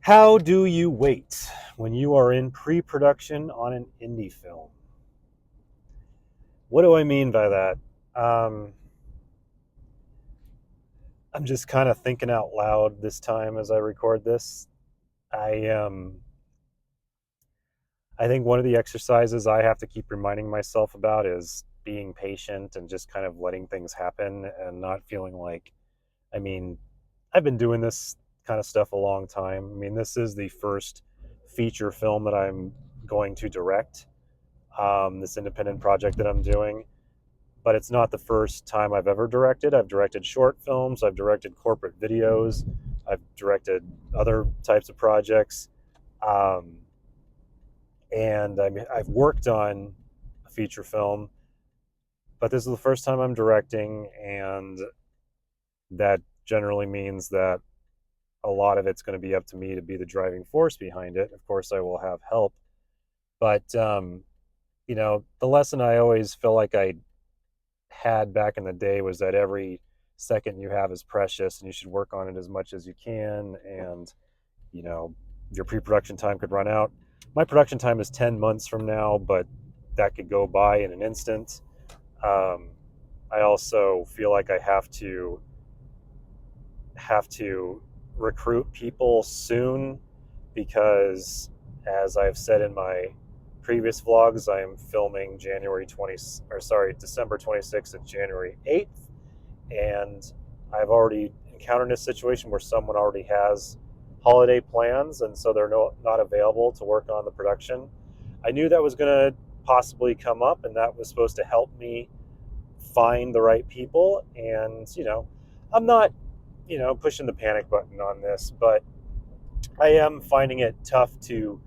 How do you wait when you are in pre-production on an indie film? What do I mean by that? Um, I'm just kind of thinking out loud this time as I record this. I I think one of the exercises I have to keep reminding myself about is being patient and just kind of letting things happen and not feeling like, I mean, I've been doing this kind of stuff a long time. I mean, this is the first feature film that I'm going to direct, this independent project that I'm doing. But it's not the first time I've ever directed. I've directed short films, I've directed corporate videos, I've directed other types of projects. Um, and I've worked on a feature film, but this is the first time I'm directing, and that generally means that a lot of it's going to be up to me to be the driving force behind it. Of course, I will have help, but the lesson I always feel like I had back in the day was that every second you have is precious and you should work on it as much as you can. And, you know, your pre production time could run out. My production time is 10 months from now, but that could go by in an instant. Um, I also feel like I have to recruit people soon because, as I've said in my previous vlogs, I am filming December 26th and January 8th, and I've already encountered a situation where someone already has holiday plans, and so they're not available to work on the production. I knew that was going to possibly come up, and that was supposed to help me find the right people. And I'm not pushing the panic button on this, but I am finding it tough to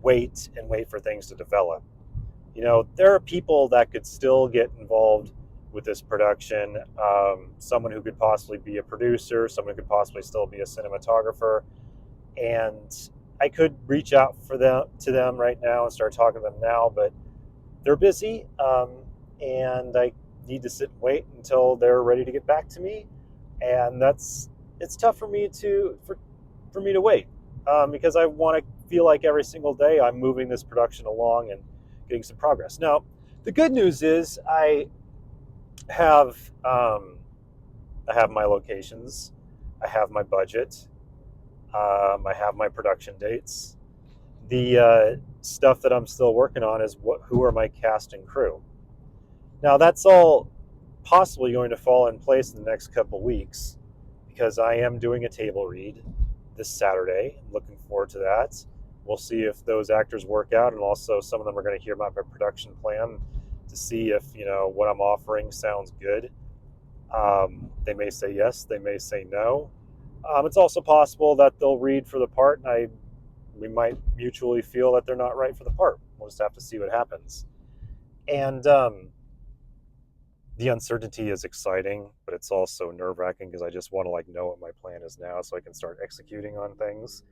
wait for things to develop. There are people that could still get involved with this production. Someone who could possibly be a producer, someone who could possibly still be a cinematographer, and I could reach out to them right now and start talking to them now, but they're busy, and I need to sit and wait until they're ready to get back to me, and it's tough for me to wait, because I want to feel like every single day I'm moving this production along and getting some progress. Now, the good news is have um, I have my locations, I have my budget, I have my production dates. The stuff that I'm still working on is who are my cast and crew. Now, that's all possibly going to fall in place in the next couple weeks because I am doing a table read this Saturday. I'm looking forward to that. We'll see if those actors work out, and also some of them are going to hear about my production plan to see if what I'm offering sounds good. They may say yes, they may say no. It's also possible that they'll read for the part, and we might mutually feel that they're not right for the part. We'll just have to see what happens. And the uncertainty is exciting, but it's also nerve-wracking because I just want to know what my plan is now so I can start executing on things.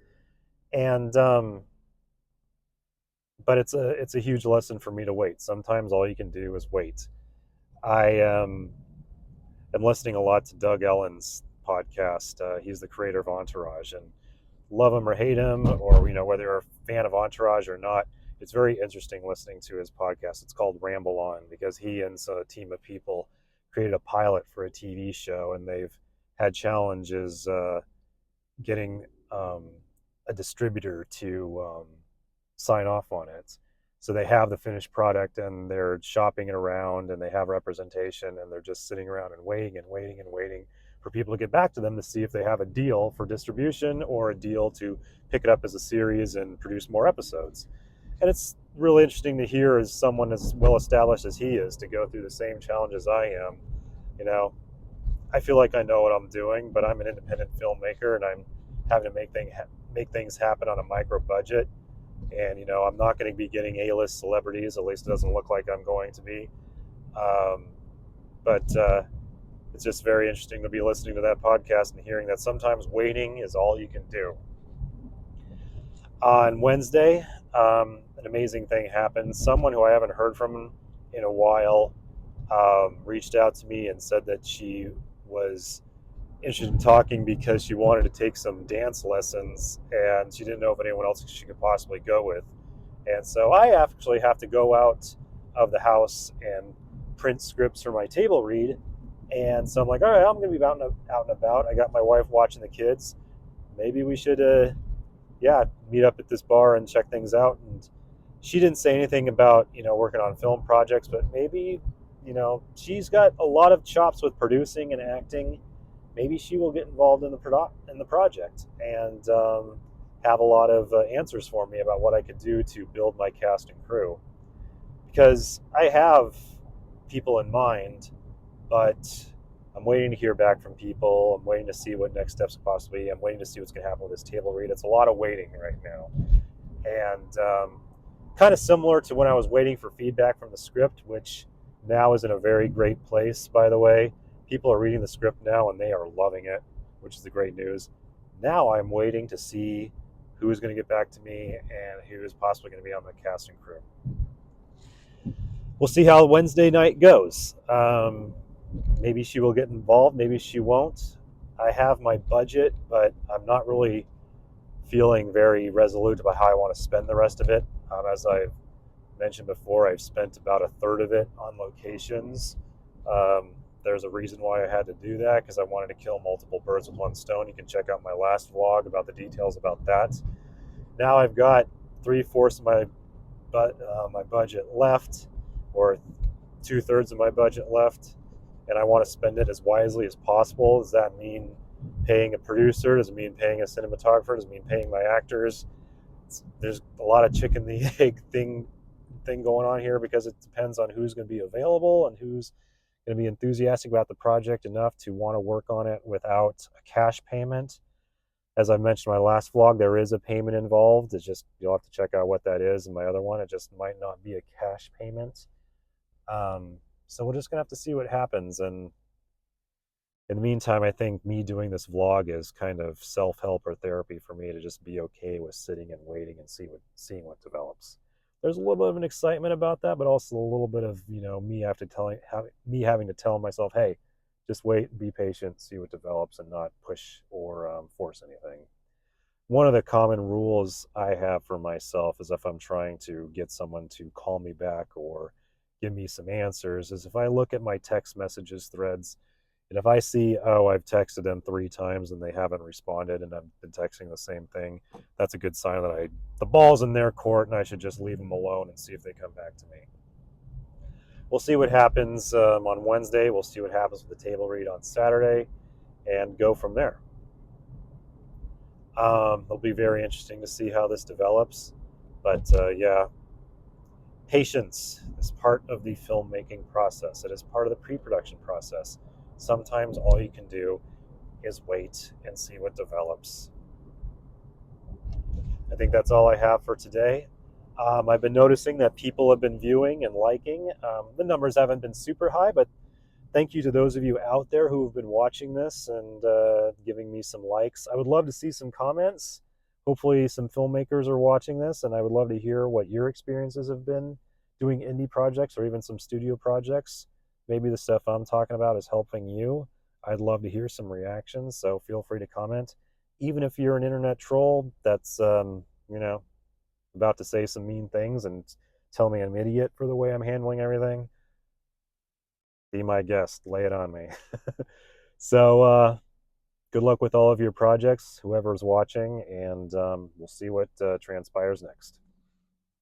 And but it's a huge lesson for me to wait. Sometimes all you can do is wait. I am listening a lot to Doug Ellen's podcast. He's the creator of Entourage, and love him or hate him, or whether you're a fan of Entourage or not, it's very interesting listening to his podcast. It's called Ramble On because he and a team of people created a pilot for a TV show, and they've had challenges getting a distributor to sign off on it. So they have the finished product and they're shopping it around and they have representation, and they're just sitting around and waiting and waiting and waiting for people to get back to them to see if they have a deal for distribution or a deal to pick it up as a series and produce more episodes. And it's really interesting to hear as someone as well established as he is to go through the same challenges I am. You know, I feel like I know what I'm doing, but I'm an independent filmmaker and I'm having to make things happen on a micro budget. And I'm not going to be getting A-list celebrities. At least it doesn't look like I'm going to be. But it's just very interesting to be listening to that podcast and hearing that sometimes waiting is all you can do. On Wednesday, an amazing thing happened. Someone who I haven't heard from in a while reached out to me and said that she was interested in talking because she wanted to take some dance lessons and she didn't know if anyone else she could possibly go with. And so I actually have to go out of the house and print scripts for my table read. And so I'm like, all right, I'm going to be out and about. I got my wife watching the kids. Maybe we should, yeah, meet up at this bar and check things out. And she didn't say anything about, working on film projects, but maybe, she's got a lot of chops with producing and acting. Maybe she will get involved in the project and have a lot of answers for me about what I could do to build my cast and crew. Because I have people in mind, but I'm waiting to hear back from people. I'm waiting to see what next steps could possibly be. I'm waiting to see what's going to happen with this table read. It's a lot of waiting right now. And kind of similar to when I was waiting for feedback from the script, which now is in a very great place, by the way. People are reading the script now and they are loving it, which is the great news. Now I'm waiting to see who is going to get back to me and who is possibly going to be on the cast and crew. We'll see how Wednesday night goes. Maybe she will get involved, maybe she won't. I have my budget, but I'm not really feeling very resolute about how I want to spend the rest of it. As I've mentioned before, I've spent about a third of it on locations. There's a reason why I had to do that, because I wanted to kill multiple birds with one stone. You can check out my last vlog about the details about that. Now I've got 3/4 of my budget left, or 2/3 of my budget left, and I want to spend it as wisely as possible. Does that mean paying a producer? Does it mean paying a cinematographer? Does it mean paying my actors? There's a lot of chicken the egg thing going on here, because it depends on who's going to be available and who's going to be enthusiastic about the project enough to want to work on it without a cash payment. As I mentioned in my last vlog, there is a payment involved. It's just, you'll have to check out what that is. In my other one, it just might not be a cash payment. So we're just gonna have to see what happens. And in the meantime, I think me doing this vlog is kind of self-help or therapy for me, to just be okay with sitting and waiting and seeing what develops. There's a little bit of an excitement about that, but also a little bit of, me having to tell myself, hey, just wait, be patient, see what develops, and not push or force anything. One of the common rules I have for myself is, if I'm trying to get someone to call me back or give me some answers, is if I look at my text messages threads, and if I see, oh, I've texted them 3 times and they haven't responded, and I've been texting the same thing, that's a good sign that the ball's in their court and I should just leave them alone and see if they come back to me. We'll see what happens on Wednesday. We'll see what happens with the table read on Saturday and go from there. It'll be very interesting to see how this develops. But yeah, patience is part of the filmmaking process. It is part of the pre-production process. Sometimes all you can do is wait and see what develops. I think that's all I have for today. I've been noticing that people have been viewing and liking. The numbers haven't been super high, but thank you to those of you out there who have been watching this and giving me some likes. I would love to see some comments. Hopefully some filmmakers are watching this, and I would love to hear what your experiences have been doing indie projects or even some studio projects. Maybe the stuff I'm talking about is helping you. I'd love to hear some reactions, so feel free to comment. Even if you're an internet troll that's, about to say some mean things and tell me I'm an idiot for the way I'm handling everything, be my guest, lay it on me. So good luck with all of your projects, whoever's watching, and we'll see what transpires next.